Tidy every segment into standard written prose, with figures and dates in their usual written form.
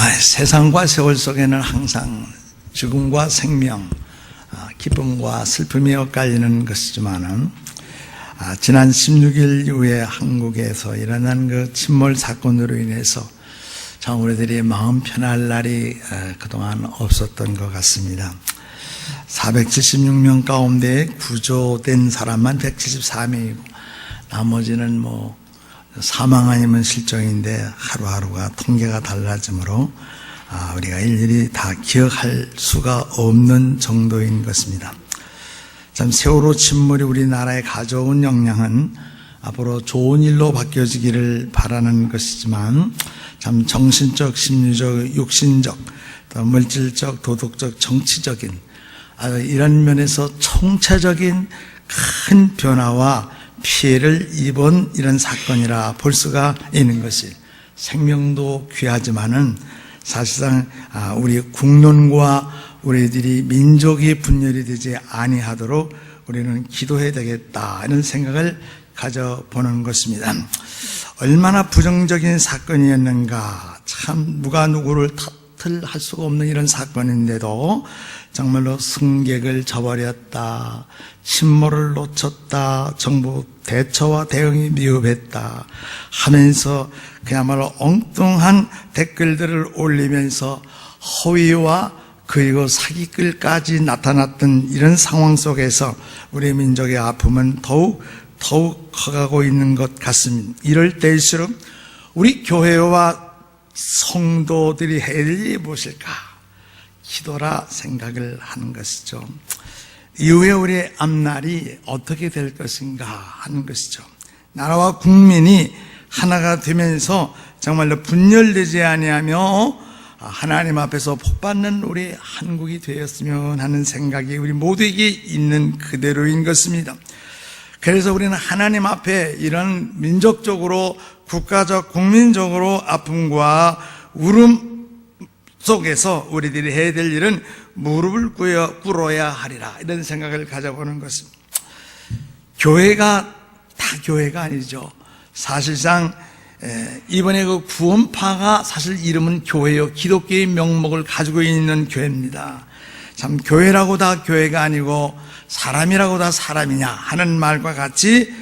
세상과 세월 속에는 항상 죽음과 생명, 기쁨과 슬픔이 엇갈리는 것이지만은 지난 16일 이후에 한국에서 일어난 그 침몰 사건으로 인해서 참 우리들이 마음 편할 날이 그동안 없었던 것 같습니다. 476명 가운데 구조된 사람만 174명이고 나머지는 사망 아니면 실종인데 하루하루가 통계가 달라지므로 우리가 일일이 다 기억할 수가 없는 정도인 것입니다. 참 세월호 침몰이 우리나라에 가져온 영향은 앞으로 좋은 일로 바뀌어지기를 바라는 것이지만 참 정신적, 심리적, 육신적, 또 물질적, 도덕적, 정치적인 이런 면에서 총체적인 큰 변화와 피해를 입은 이런 사건이라 볼 수가 있는 것이, 생명도 귀하지만은 사실상 우리 국론과 우리들이 민족이 분열이 되지 아니하도록 우리는 기도해야 되겠다 이런 생각을 가져보는 것입니다. 얼마나 부정적인 사건이었는가, 참 누가 누구를 탓을 할 수가 없는 이런 사건인데도 정말로 승객을 저버렸다, 침몰을 놓쳤다, 정부 대처와 대응이 미흡했다 하면서 그야말로 엉뚱한 댓글들을 올리면서 허위와 그리고 사기글까지 나타났던 이런 상황 속에서 우리 민족의 아픔은 더욱 커가고 있는 것 같습니다. 이럴 때일수록 우리 교회와 성도들이 해야 될 일이 무엇일까? 기도라 생각을 하는 것이죠. 이후에 우리의 앞날이 어떻게 될 것인가 하는 것이죠. 나라와 국민이 하나가 되면서 정말로 분열되지 아니하며 하나님 앞에서 복받는 우리 한국이 되었으면 하는 생각이 우리 모두에게 있는 그대로인 것입니다. 그래서 우리는 하나님 앞에 이런 민족적으로, 국가적, 국민적으로 아픔과 울음 속에서 우리들이 해야 될 일은 무릎을 꿇어야 하리라 이런 생각을 가져보는 것입니다. 교회가 다 교회가 아니죠. 사실상 이번에 그 구원파가 사실 이름은 교회요, 기독교의 명목을 가지고 있는 교회입니다. 참 교회라고 다 교회가 아니고 사람이라고 다 사람이냐 하는 말과 같이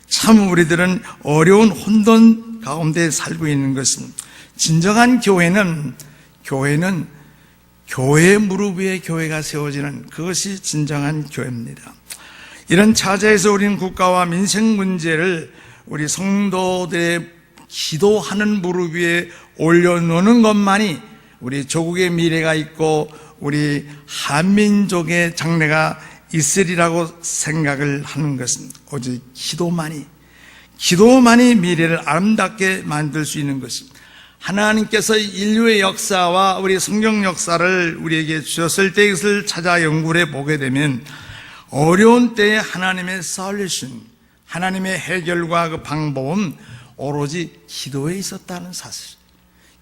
참 우리들은 어려운 혼돈 가운데 살고 있는 것은, 진정한 교회는 교회 무릎 위에 교회가 세워지는 그것이 진정한 교회입니다. 이런 차제에서 우리는 국가와 민생 문제를 우리 성도들의 기도하는 무릎 위에 올려놓는 것만이 우리 조국의 미래가 있고 우리 한민족의 장래가 있으리라고 생각을 하는 것은 오직 기도만이 미래를 아름답게 만들 수 있는 것입니다. 하나님께서 인류의 역사와 우리 성경 역사를 우리에게 주셨을 때 이것을 찾아 연구를 해보게 되면 어려운 때에 하나님의 솔루션, 하나님의 해결과 그 방법은 오로지 기도에 있었다는 사실,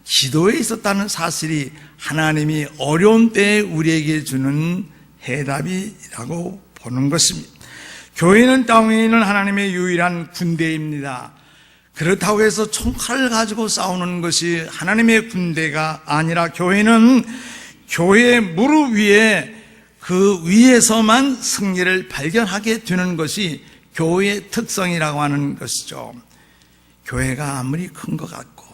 기도에 있었다는 사실이 하나님이 어려운 때에 우리에게 주는 해답이라고 보는 것입니다. 교회는 땅에 있는 하나님의 유일한 군대입니다. 그렇다고 해서 총칼을 가지고 싸우는 것이 하나님의 군대가 아니라 교회는 교회의 무릎 위에 그 위에서만 승리를 발견하게 되는 것이 교회의 특성이라고 하는 것이죠. 교회가 아무리 큰 것 같고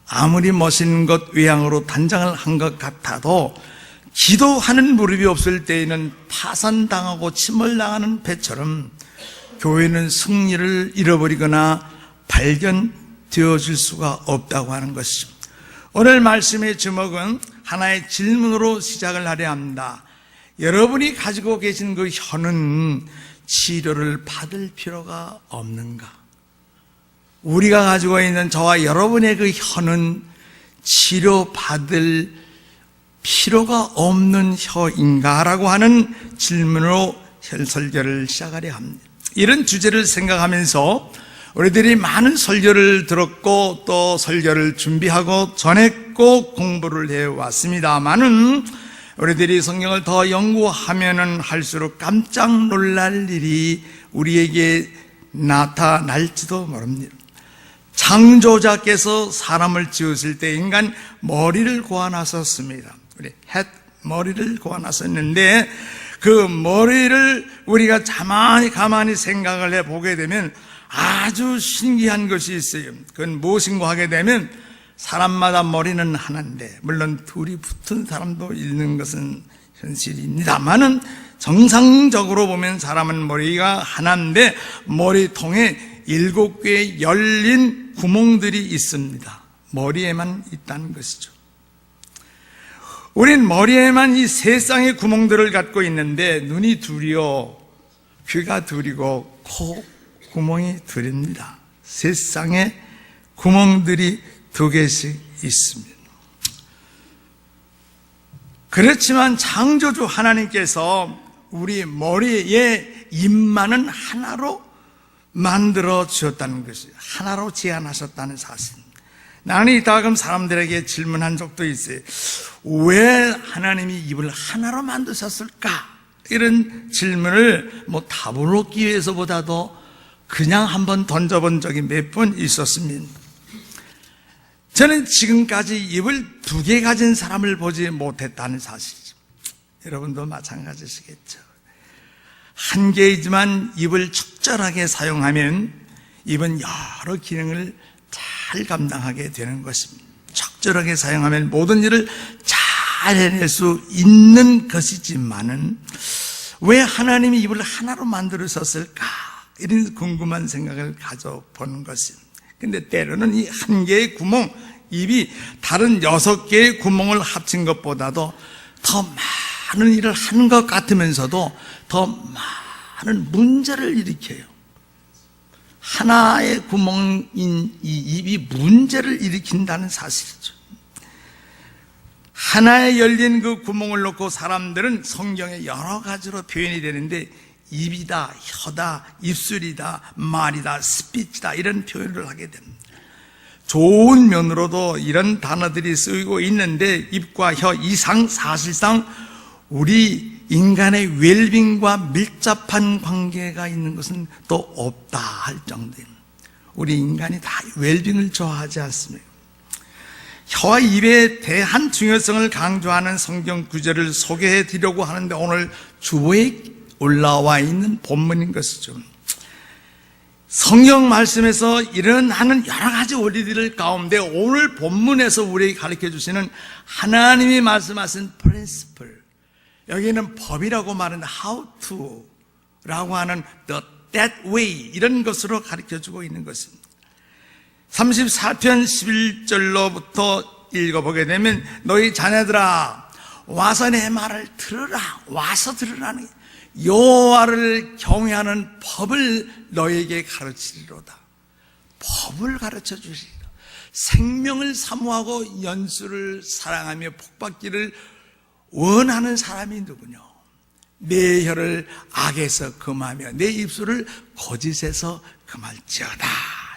아무리 멋있는 것 외양으로 단장을 한 것 같아도 기도하는 무릎이 없을 때에는 파산당하고 침몰당하는 배처럼 교회는 승리를 잃어버리거나 발견되어질 수가 없다고 하는 것이죠. 오늘 말씀의 제목은 하나의 질문으로 시작을 하려 합니다. 여러분이 가지고 계신 그 혀는 치료를 받을 필요가 없는가? 우리가 가지고 있는 저와 여러분의 그 혀는 치료받을 필요가 없는 혀인가라고 하는 질문으로 설교를 시작하려 합니다. 이런 주제를 생각하면서 우리들이 많은 설교를 들었고 또 설교를 준비하고 전했고 공부를 해왔습니다만은 우리들이 성경을 더 연구하면은 할수록 깜짝 놀랄 일이 우리에게 나타날지도 모릅니다. 창조자께서 사람을 지으실 때 인간 머리를 고안하셨습니다. 우리 머리를 고안하셨는데 그 머리를 우리가 가만히 생각을 해보게 되면 아주 신기한 것이 있어요. 그건 무엇인가 하게 되면 사람마다 머리는 하나인데, 물론 둘이 붙은 사람도 있는 것은 현실입니다만은 정상적으로 보면 사람은 머리가 하나인데 머리통에 7개의 열린 구멍들이 있습니다. 머리에만 있다는 것이죠. 우린 머리에만 이 3쌍의 구멍들을 갖고 있는데 눈이 둘이요, 귀가 둘이고 코 구멍이 둘입니다. 3쌍의 구멍들이 2개씩 있습니다. 그렇지만 창조주 하나님께서 우리 머리의 입만은 하나로 만들어 주었다는 것이에요. 하나로 제안하셨다는 사실입니다. 나는 이따금 사람들에게 질문한 적도 있어요. 왜 하나님이 입을 하나로 만드셨을까? 이런 질문을 답을 얻기 위해서보다도 그냥 한번 던져본 적이 몇 번 있었습니다. 저는 지금까지 입을 2개 가진 사람을 보지 못했다는 사실이죠. 여러분도 마찬가지시겠죠. 1개이지만 입을 적절하게 사용하면 입은 여러 기능을 잘 감당하게 되는 것입니다. 적절하게 사용하면 모든 일을 잘 해낼 수 있는 것이지만은 왜 하나님이 입을 하나로 만들으셨을까? 이런 궁금한 생각을 가져보는 것입니다. 근데 때로는 이 1개의 구멍, 입이 다른 6개의 구멍을 합친 것보다도 더 많은 일을 하는 것 같으면서도 더 많은 문제를 일으켜요. 하나의 구멍인 이 입이 문제를 일으킨다는 사실이죠. 하나에 열린 그 구멍을 놓고 사람들은 성경에 여러 가지로 표현이 되는데 입이다, 혀다, 입술이다, 말이다, 스피치다 이런 표현을 하게 됩니다. 좋은 면으로도 이런 단어들이 쓰이고 있는데 입과 혀 이상 사실상 우리 인간의 웰빙과 밀접한 관계가 있는 것은 또 없다 할 정도입니다. 우리 인간이 다 웰빙을 좋아하지 않습니까? 혀와 입에 대한 중요성을 강조하는 성경 구절을 소개해 드리려고 하는데 오늘 주보에 올라와 있는 본문인 것이죠. 성경 말씀에서 일어나는 여러 가지 원리들 가운데 오늘 본문에서 우리에게 가르쳐 주시는 하나님이 말씀하신 principle, 여기는 법이라고 말하는 how to 라고 하는 that way 이런 것으로 가르쳐 주고 있는 것입니다. 34편 11절로부터 읽어보게 되면 너희 자녀들아 와서 내 말을 들으라. 와서 들으라는 여호와를 경외하는 법을 너에게 가르치리로다. 법을 가르쳐 주시리라. 생명을 사모하고 연수를 사랑하며 복받기를 원하는 사람이 누구냐? 내 혀를 악에서 금하며 내 입술을 거짓에서 금할지어다.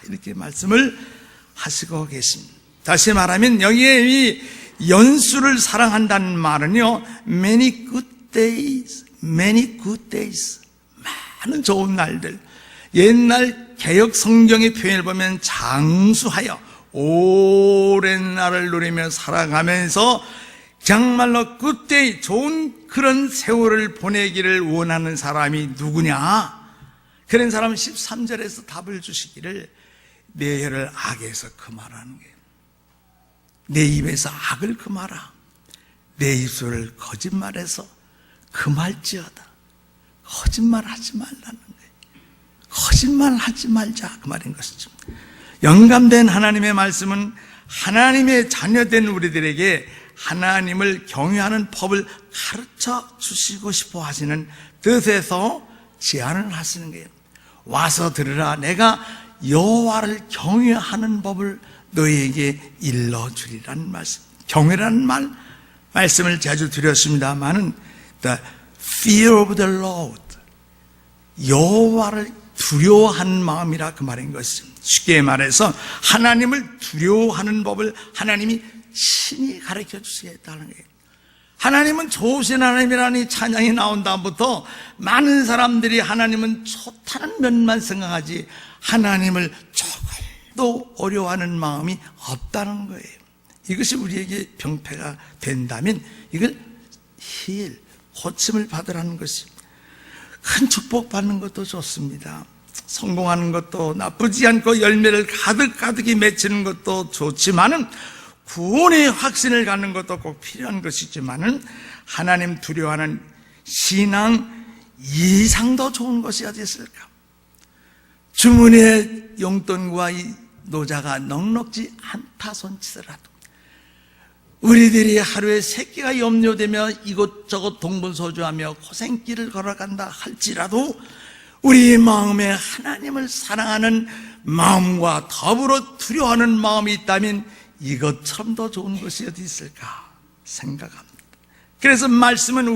이렇게 말씀을 하시고 계십니다. 다시 말하면 여기에 이 연수를 사랑한다는 말은요, many good days, 많은 좋은 날들. 옛날 개역 성경의 표현을 보면 장수하여 오랜 날을 누리며 살아가면서 정말로 그때 좋은 그런 세월을 보내기를 원하는 사람이 누구냐? 그런 사람은 13절에서 답을 주시기를 내 혀를 악에서 금하라는 거예요. 내 입에서 악을 금하라. 내 입술을 거짓말해서 금할지어다. 거짓말하지 말라는 거예요. 거짓말하지 말자 그 말인 것이죠. 영감된 하나님의 말씀은 하나님의 자녀된 우리들에게 하나님을 경외하는 법을 가르쳐 주시고 싶어 하시는 뜻에서 제안을 하시는 거예요. 와서 들으라. 내가 여호와를 경외하는 법을 너희에게 일러주리라는 말씀. 경외라는 말씀을 자주 드렸습니다만은 the fear of the Lord, 여호와를 두려워하는 마음이라 그 말인 것입니다. 쉽게 말해서 하나님을 두려워하는 법을 하나님이 친히 가르쳐 주시겠다는 거예요. 하나님은 좋으신 하나님이라니 찬양이 나온 다음부터 많은 사람들이 하나님은 좋다는 면만 생각하지 하나님을 또 어려워하는 마음이 없다는 거예요. 이것이 우리에게 병폐가 된다면 이걸 고침을 받으라는 것이, 큰 축복 받는 것도 좋습니다. 성공하는 것도 나쁘지 않고 열매를 가득가득히 맺히는 것도 좋지만은 구원의 확신을 갖는 것도 꼭 필요한 것이지만은 하나님 두려워하는 신앙 이상도 좋은 것이 어디 있을까? 주문의 용돈과 이 노자가 넉넉지 않다 손치더라도 우리들이 하루에 3끼가 염려되며 이곳저곳 동분서주하며 고생길을 걸어간다 할지라도 우리 마음에 하나님을 사랑하는 마음과 더불어 두려워하는 마음이 있다면 이것처럼 더 좋은 것이 어디 있을까 생각합니다. 그래서 말씀은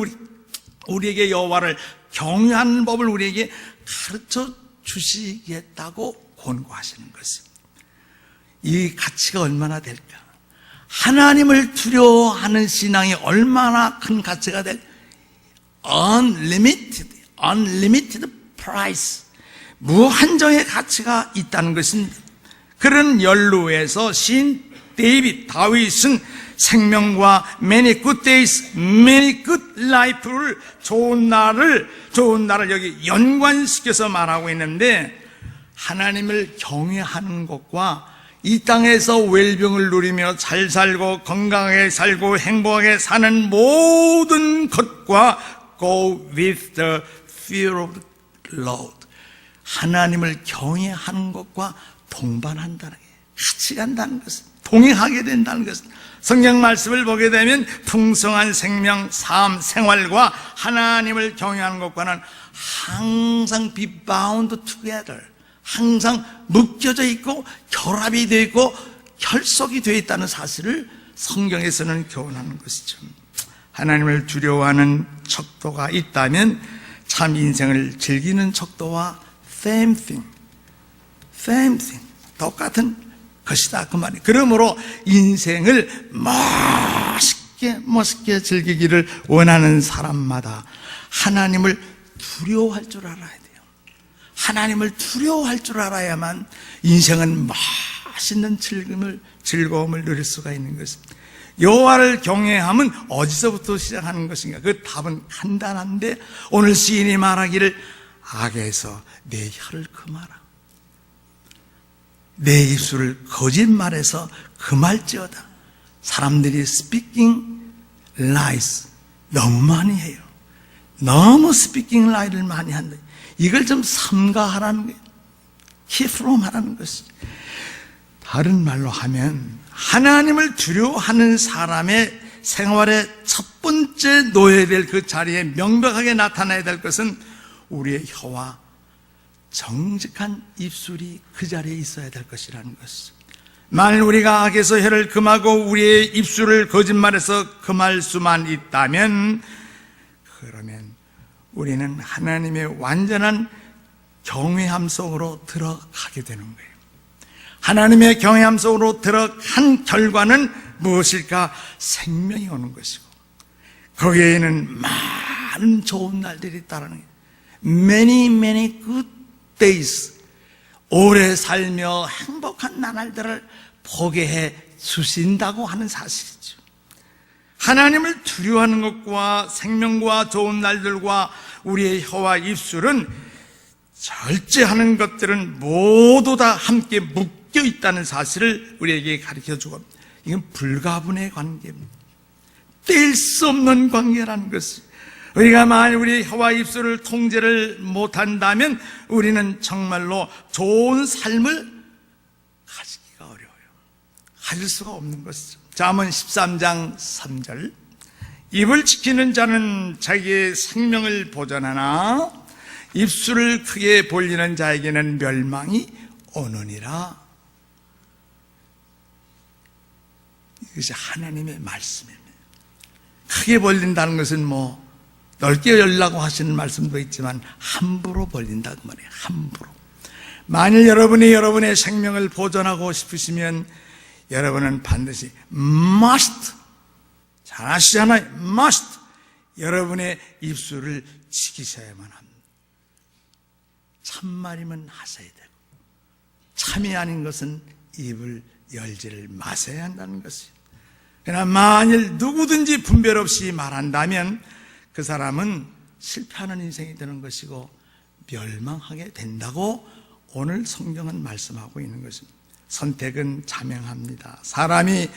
우리에게 여호와를 경외하는 법을 우리에게 가르쳐 주시겠다고 권고하시는 것입니다. 이 가치가 얼마나 될까? 하나님을 두려워하는 신앙이 얼마나 큰 가치가 될, unlimited price, 무한정의 가치가 있다는 것입니다. 그런 연루에서 시인 다윗은 생명과 many good days, many good life를 좋은 날을 여기 연관시켜서 말하고 있는데, 하나님을 경외하는 것과 이 땅에서 웰빙을 누리며 잘 살고 건강하게 살고 행복하게 사는 모든 것과 go with the fear of the Lord, 하나님을 경외하는 것과 동반한다는 게, 같이 간다는 것은, 동행하게 된다는 것은, 성경 말씀을 보게 되면 풍성한 생명, 삶, 생활과 하나님을 경외하는 것과는 항상 be bound together, 항상 묶여져 있고 결합이 되어 있고 결속이 되어 있다는 사실을 성경에서는 교훈하는 것이죠. 하나님을 두려워하는 척도가 있다면 참 인생을 즐기는 척도와 same thing, 똑같은 것이다 그 말이에요. 그러므로 인생을 멋있게 즐기기를 원하는 사람마다 하나님을 두려워할 줄 알아야 돼요. 하나님을 두려워할 줄 알아야만 인생은 맛있는 즐거움을 누릴 수가 있는 것입니다. 여호와를 경외함은 어디서부터 시작하는 것인가? 그 답은 간단한데, 오늘 시인이 말하기를 악에서 내 혀를 금하라, 내 입술을 거짓말에서 금할지어다. 사람들이 speaking lies 너무 많이 해요. 너무 speaking lie를 많이 한다. 이걸 좀 삼가하라는 거예요. keep from 하라는 것이. 다른 말로 하면 하나님을 두려워하는 사람의 생활의 첫 번째 놓여야 될 그 자리에 명백하게 나타나야 될 것은 우리의 혀와 정직한 입술이 그 자리에 있어야 될 것이라는 것이죠. 만일 우리가 악에서 혀를 금하고 우리의 입술을 거짓말에서 금할 수만 있다면, 그러면 우리는 하나님의 완전한 경외함 속으로 들어가게 되는 거예요. 하나님의 경외함 속으로 들어간 결과는 무엇일까? 생명이 오는 것이고, 거기에는 많은 좋은 날들이 따르는 거예요. Many good days, 오래 살며 행복한 나날들을 보게 해 주신다고 하는 사실이죠. 하나님을 두려워하는 것과 생명과 좋은 날들과 우리의 혀와 입술은, 절제하는 것들은 모두 다 함께 묶여 있다는 사실을 우리에게 가르쳐주고, 이건 불가분의 관계입니다. 뗄 수 없는 관계라는 것이. 우리가 만약 우리 혀와 입술을 통제를 못한다면 우리는 정말로 좋은 삶을 가지기가 어려워요. 가질 수가 없는 것이죠. 잠언 13장 3절, 입을 지키는 자는 자기의 생명을 보존하나 입술을 크게 벌리는 자에게는 멸망이 오느니라. 이것이 하나님의 말씀입니다. 크게 벌린다는 것은 넓게 열라고 하시는 말씀도 있지만 함부로 벌린다 그 말이에요. 함부로. 만일 여러분의 생명을 보존하고 싶으시면 여러분은 반드시 must, 잘 아시잖아요. must, 여러분의 입술을 지키셔야만 합니다. 참말이면 하셔야 되고, 참이 아닌 것은 입을 열지를 마셔야 한다는 것이에요. 그러나 만일 누구든지 분별 없이 말한다면 그 사람은 실패하는 인생이 되는 것이고 멸망하게 된다고 오늘 성경은 말씀하고 있는 것입니다. 선택은 자명합니다. 사람이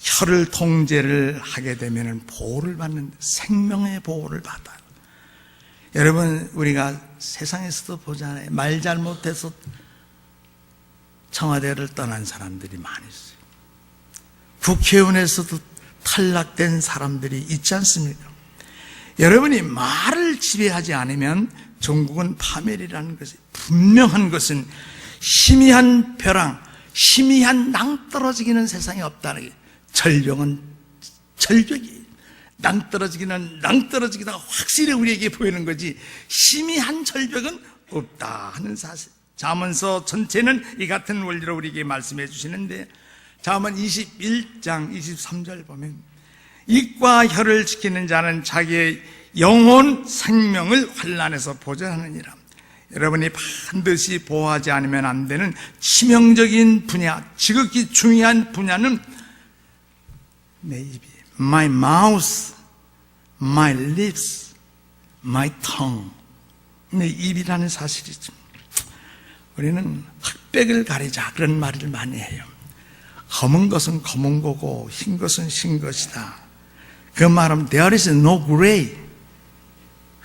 혀를 통제를 하게 되면 보호를 받는, 생명의 보호를 받아요. 여러분, 우리가 세상에서도 보잖아요. 말 잘못해서 청와대를 떠난 사람들이 많이 있어요. 국회의원에서도 탈락된 사람들이 있지 않습니까? 여러분이 말을 지배하지 않으면 종국은 파멸이라는 것이 분명한 것은 희미한 벼랑, 희미한 낭떠러지기는 세상에 없다는 게, 절벽은 절벽이, 낭떠러지기는 낭떠러지기다 확실히 우리에게 보이는 거지 희미한 절벽은 없다 하는 사실. 잠언서 전체는 이 같은 원리로 우리에게 말씀해 주시는데, 잠언 21장 23절 보면 입과 혀를 지키는 자는 자기의 영혼 생명을 환난에서 보전하느니라. 여러분이 반드시 보호하지 않으면 안 되는 치명적인 분야, 지극히 중요한 분야는 내 입이, my mouth, my lips, my tongue, 내 입이라는 사실이죠. 우리는 흑백을 가리자 그런 말을 많이 해요. 검은 것은 검은 거고 흰 것은 흰 것이다. 그 말은 there is no gray,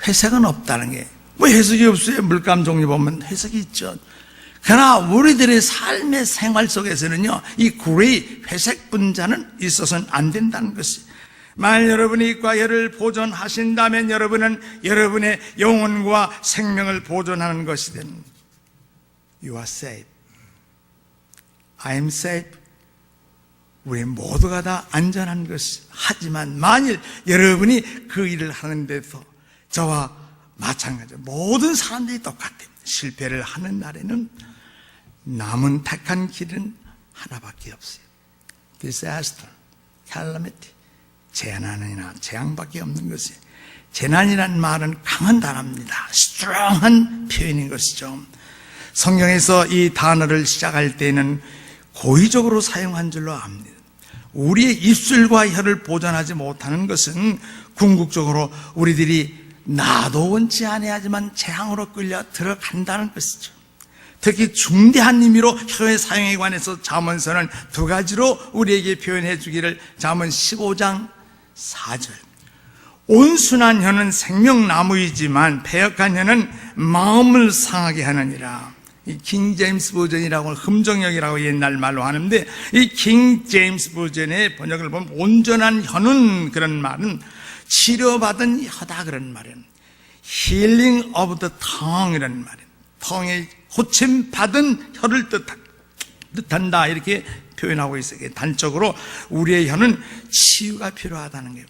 회색은 없다는 게, 왜 회색이 없어요? 물감 종류 보면 회색이 있죠. 그러나 우리들의 삶의 생활 속에서는요, 이 그레이, 회색 분자는 있어서는 안 된다는 것이. 만일 여러분이 입과 혀를 보존하신다면 여러분은 여러분의 영혼과 생명을 보존하는 것이든, You are safe, I am safe, 우리 모두가 다 안전한 것이. 하지만 만일 여러분이 그 일을 하는 데서 저와 마찬가지로 모든 사람들이 똑같아요. 실패를 하는 날에는 남은 택한 길은 하나밖에 없어요. Disaster, calamity, 재난이나 재앙밖에 없는 것이에요. 재난이라는 말은 강한 단어입니다. strong한 표현인 것이죠. 성경에서 이 단어를 시작할 때는 고의적으로 사용한 줄로 압니다. 우리의 입술과 혀를 보존하지 못하는 것은 궁극적으로 우리들이 나도 원치 아니하지만 재앙으로 끌려 들어간다는 것이죠. 특히 중대한 의미로 혀의 사용에 관해서 잠언서는 두 가지로 우리에게 표현해 주기를, 잠언 15장 4절. 온순한 혀는 생명나무이지만 패역한 혀는 마음을 상하게 하느니라. 이 킹 제임스 버전이라고, 흠정역이라고 옛날 말로 하는데, 이 킹 제임스 버전의 번역을 보면 온전한 혀는, 그런 말은 치료받은 혀다 그런 말이에요. Healing of the tongue 이라는 말이에요. tongu에 고침받은 혀를 뜻한다 이렇게 표현하고 있어요. 단적으로 우리의 혀는 치유가 필요하다는 거예요.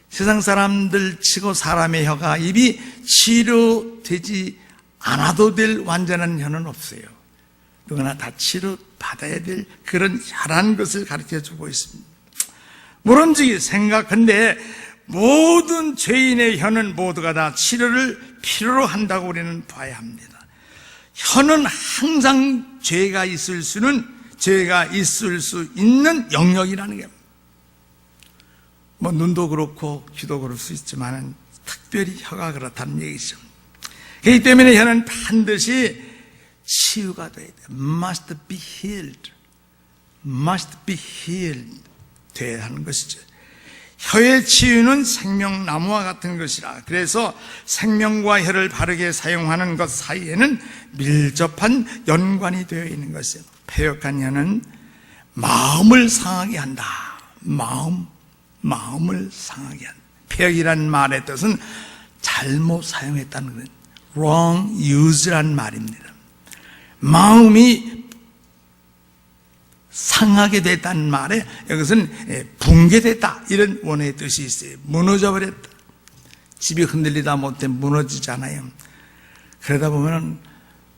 세상 사람들 치고 사람의 혀가, 입이 치료되지 않아도 될 완전한 혀는 없어요. 누구나 다 치료받아야 될 그런 혀라는 것을 가르쳐주고 있습니다. 물론지 생각한데 모든 죄인의 혀는 모두가 다 치료를 필요로 한다고 우리는 봐야 합니다. 혀는 항상 죄가 있을 수 있는 영역이라는 게, 뭐 눈도 그렇고 귀도 그럴 수 있지만 특별히 혀가 그렇다는 얘기죠. 그렇기 때문에 혀는 반드시 치유가 돼야 돼. Must be healed. Must be healed. 돼야 하는 것이죠. 혀의 치유는 생명나무와 같은 것이라. 그래서 생명과 혀를 바르게 사용하는 것 사이에는 밀접한 연관이 되어 있는 것이에요. 패역한 혀는 마음을 상하게 한다. 마음을 상하게 한다. 패역이라는 말의 뜻은 잘못 사용했다는 것, wrong use란 말입니다. 마음이 상하게 됐다는 말에 여기서는 붕괴됐다 이런 원어의 뜻이 있어요. 무너져버렸다. 집이 흔들리다 못해 무너지잖아요. 그러다 보면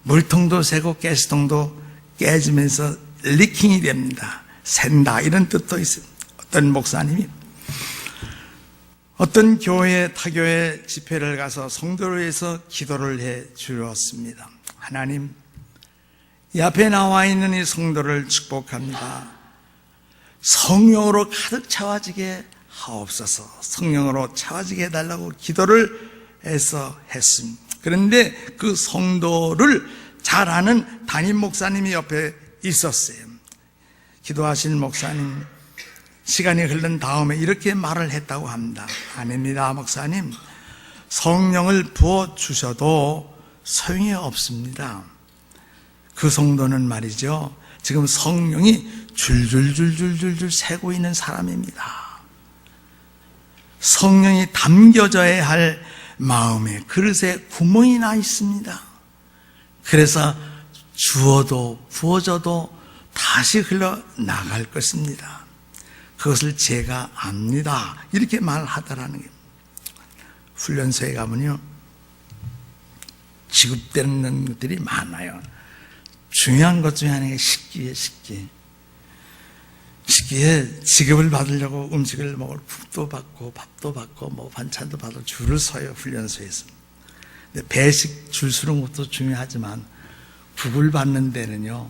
물통도 새고 가스통도 깨지면서 리킹이 됩니다. 샌다 이런 뜻도 있어요. 어떤 목사님이 어떤 교회, 타교회 집회를 가서 성도를 위해서 기도를 해 주었습니다. 하나님, 이 앞에 나와 있는 이 성도를 축복합니다. 성령으로 가득 채워지게 하옵소서. 성령으로 채워지게 해달라고 기도를 해서 했습니다. 그런데 그 성도를 잘 아는 담임 목사님이 옆에 있었어요. 기도하신 목사님, 시간이 흐른 다음에 이렇게 말을 했다고 합니다. 아닙니다, 목사님. 성령을 부어주셔도 소용이 없습니다. 그 성도는 말이죠, 지금 성령이 줄줄줄줄줄줄 새고 있는 사람입니다. 성령이 담겨져야 할 마음에 그릇에 구멍이 나 있습니다. 그래서 주어도 부어져도 다시 흘러나갈 것입니다. 그것을 제가 압니다. 이렇게 말하더라는 게, 훈련소에 가면요, 지급되는 것들이 많아요. 중요한 것 중에 하나가 식기예요, 식기. 식기에 지급을 받으려고 음식을 먹을 국도 받고 밥도 받고 뭐 반찬도 받고 줄을 서요, 훈련소에서. 근데 배식 줄 서는 것도 중요하지만 국을 받는 데는요,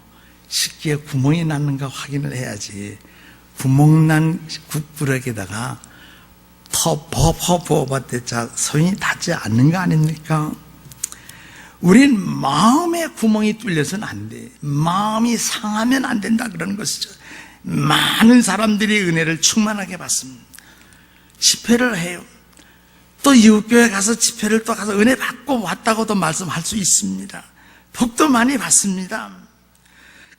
식기에 구멍이 났는가 확인을 해야지 구멍난 국부럭에다가 부어봤대자 소용이 닿지 않는 거 아닙니까? 우린 마음에 구멍이 뚫려서는 안 돼. 마음이 상하면 안 된다 그러는 것이죠. 많은 사람들이 은혜를 충만하게 받습니다. 집회를 해요. 또 이웃교회 가서 집회를 또 가서 은혜 받고 왔다고도 말씀할 수 있습니다. 복도 많이 받습니다.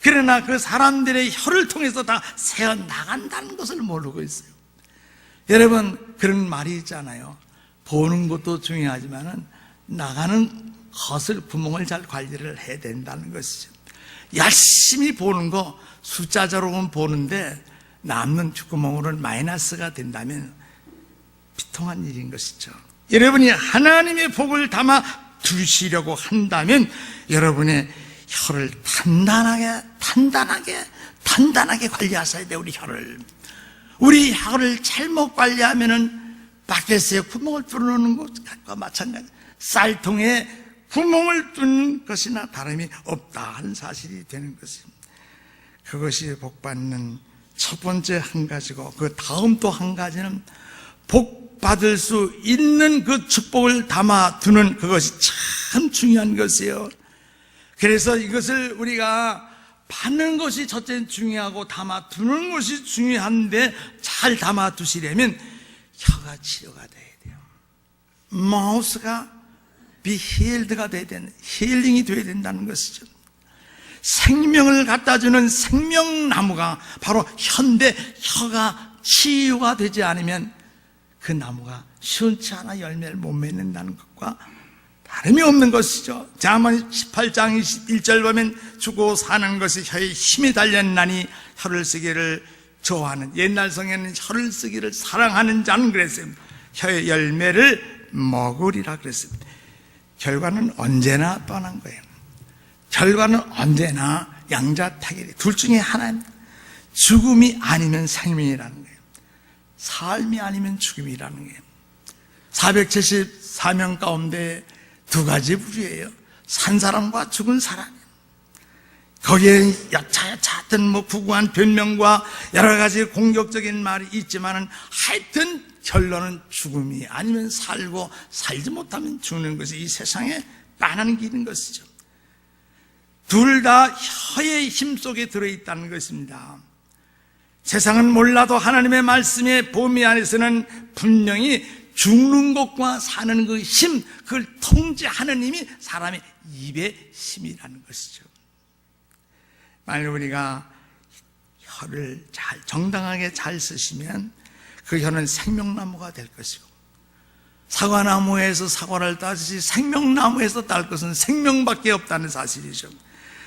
그러나 그 사람들의 혀를 통해서 다 새어나간다는 것을 모르고 있어요. 여러분, 그런 말이 있잖아요. 보는 것도 중요하지만 나가는 것을, 구멍을 잘 관리를 해야 된다는 것이죠. 열심히 보는 거 숫자적으로는 보는데 남는 귓구멍으로는 마이너스가 된다면 비통한 일인 것이죠. 여러분이 하나님의 복을 담아 두시려고 한다면 여러분의 혀를 단단하게 관리하셔야 돼요. 우리 혀를 잘못 관리하면은 밖에서의 구멍을 뚫어놓는 것과 마찬가지. 쌀통에 구멍을 뚫는 것이나 다름이 없다 하는 사실이 되는 것입니다. 그것이 복받는 첫 번째 한 가지고, 그 다음 또 한 가지는 복받을 수 있는 그 축복을 담아두는 그것이 참 중요한 것이에요. 그래서 이것을 우리가 받는 것이 첫째 중요하고 담아두는 것이 중요한데, 잘 담아두시려면 혀가 치료가 돼야 돼요. 마우스가 비힐드가 돼야 되는, 힐링이 돼야 된다는 것이죠. 생명을 갖다주는 생명나무가 바로 혀인데, 혀가 치유가 되지 않으면 그 나무가 시원치 않아 열매를 못 맺는다는 것과 다름이 없는 것이죠. 잠언 18장 21절 보면 죽고 사는 것이 혀에 힘이 달렸나니 혀를 쓰기를 좋아하는, 옛날 성에는 혀를 쓰기를 사랑하는 자는 그랬어요. 혀의 열매를 먹으리라 그랬습니다. 결과는 언제나 뻔한 거예요. 결과는 언제나 양자택일이, 둘 중에 하나입니다. 죽음이 아니면 생명이라는 거예요. 삶이 아니면 죽음이라는 거예요. 474명 가운데 두 가지 부류예요. 산 사람과 죽은 사람. 거기에 야차야차하던 뭐 구구한 변명과 여러 가지 공격적인 말이 있지만은 하여튼 결론은 죽음이 아니면 살고, 살지 못하면 죽는 것이 이 세상에 빤한 길인 것이죠. 둘 다 혀의 힘 속에 들어있다는 것입니다. 세상은 몰라도 하나님의 말씀의 범위 안에서는 분명히 죽는 것과 사는 그 힘, 그걸 통제하는 힘이 사람의 입의 힘이라는 것이죠. 만약 우리가 혀를 정당하게 잘 쓰시면 그 혀는 생명나무가 될 것이고, 사과나무에서 사과를 따듯이 생명나무에서 딸 것은 생명밖에 없다는 사실이죠.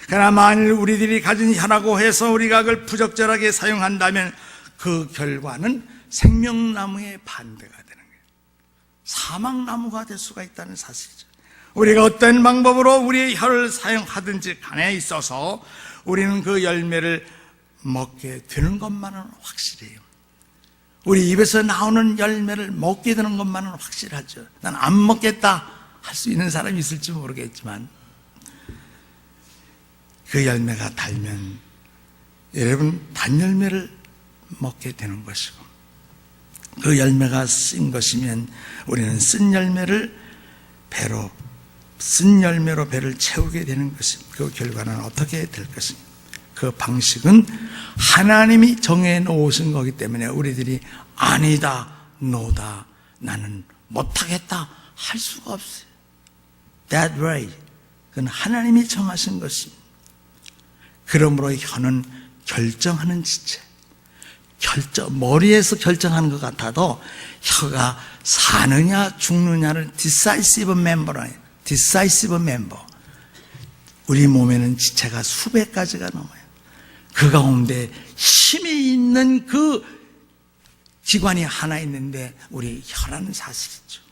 그러나 만일 우리들이 가진 혀라고 해서 우리가 그걸 부적절하게 사용한다면 그 결과는 생명나무의 반대가 되는 거예요. 사망나무가 될 수가 있다는 사실이죠. 우리가 어떤 방법으로 우리의 혀를 사용하든지 간에 있어서 우리는 그 열매를 먹게 되는 것만은 확실해요. 우리 입에서 나오는 열매를 먹게 되는 것만은 확실하죠. 난 안 먹겠다 할 수 있는 사람이 있을지 모르겠지만, 그 열매가 달면 여러분 단열매를 먹게 되는 것이고, 그 열매가 쓴 것이면 우리는 쓴 열매로 배를 채우게 되는 것입니다. 그 결과는 어떻게 될 것입니까? 그 방식은 하나님이 정해 놓으신 거기 때문에 우리들이 아니다, 노다, 나는 못하겠다 할 수가 없어요. That way. 그건 하나님이 정하신 것입니다. 그러므로 혀는 결정하는 지체. 머리에서 결정하는 것 같아도 혀가 사느냐 죽느냐를 decisive member. 우리 몸에는 지체가 수백 가지가 넘어요. 그 가운데 힘이 있는 그 기관이 하나 있는데 우리 혀라는 사실이죠.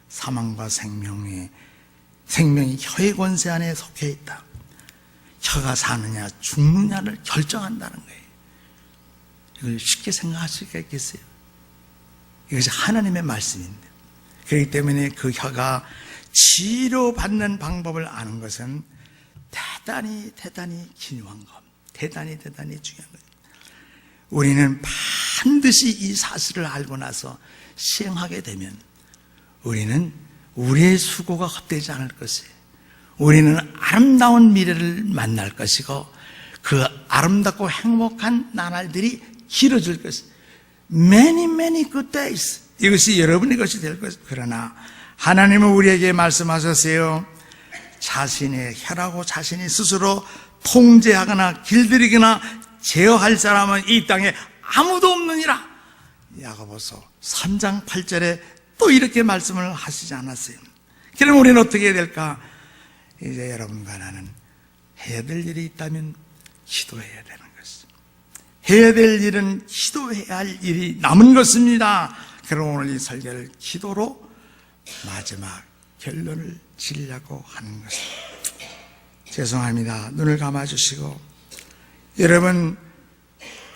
사망과 생명이 혀의 권세 안에 속해 있다. 혀가 사느냐 죽느냐를 결정한다는 거예요. 이걸 쉽게 생각할 수가 있겠어요? 이것이 하나님의 말씀인데, 그렇기 때문에 그 혀가 치료받는 방법을 아는 것은 대단히 중요한 것, 대단히 중요한 것. 우리는 반드시 이 사실을 알고 나서 시행하게 되면 우리는 우리의 수고가 헛되지 않을 것이에요. 우리는 아름다운 미래를 만날 것이고, 그 아름답고 행복한 나날들이 길어질 것이에요. Many good days. 이것이 여러분의 것이 될 것이에요. 그러나 하나님은 우리에게 말씀하셨어요. 자신의 혀라고 자신이 스스로 통제하거나 길들이거나 제어할 사람은 이 땅에 아무도 없느니라. 야고보서 3장 8절에 또 이렇게 말씀을 하시지 않았어요? 그럼 우리는 어떻게 해야 될까? 이제 여러분과 나는 해야 될 일이 있다면 기도해야 되는 것입니다. 해야 될 일은 기도해야 할 일이 남은 것입니다. 그럼 오늘 이 설교를 기도로 마지막 결론을 지으려고 하는 것입니다. 죄송합니다. 눈을 감아주시고 여러분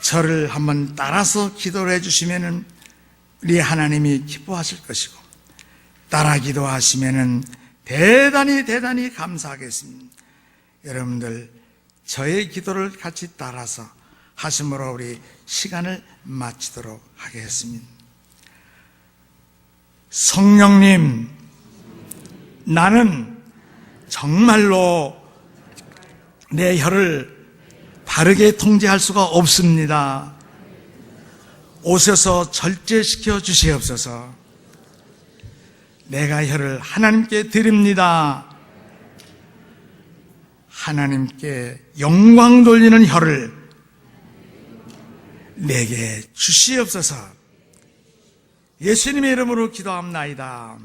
저를 한번 따라서 기도를 해주시면 우리 하나님이 기뻐하실 것이고, 따라 기도하시면 대단히 감사하겠습니다. 여러분들 저의 기도를 같이 따라서 하심으로 우리 시간을 마치도록 하겠습니다. 성령님, 나는 정말로 내 혀를 바르게 통제할 수가 없습니다. 오셔서 절제시켜 주시옵소서. 내가 혀를 하나님께 드립니다. 하나님께 영광 돌리는 혀를 내게 주시옵소서. 예수님의 이름으로 기도합나이다.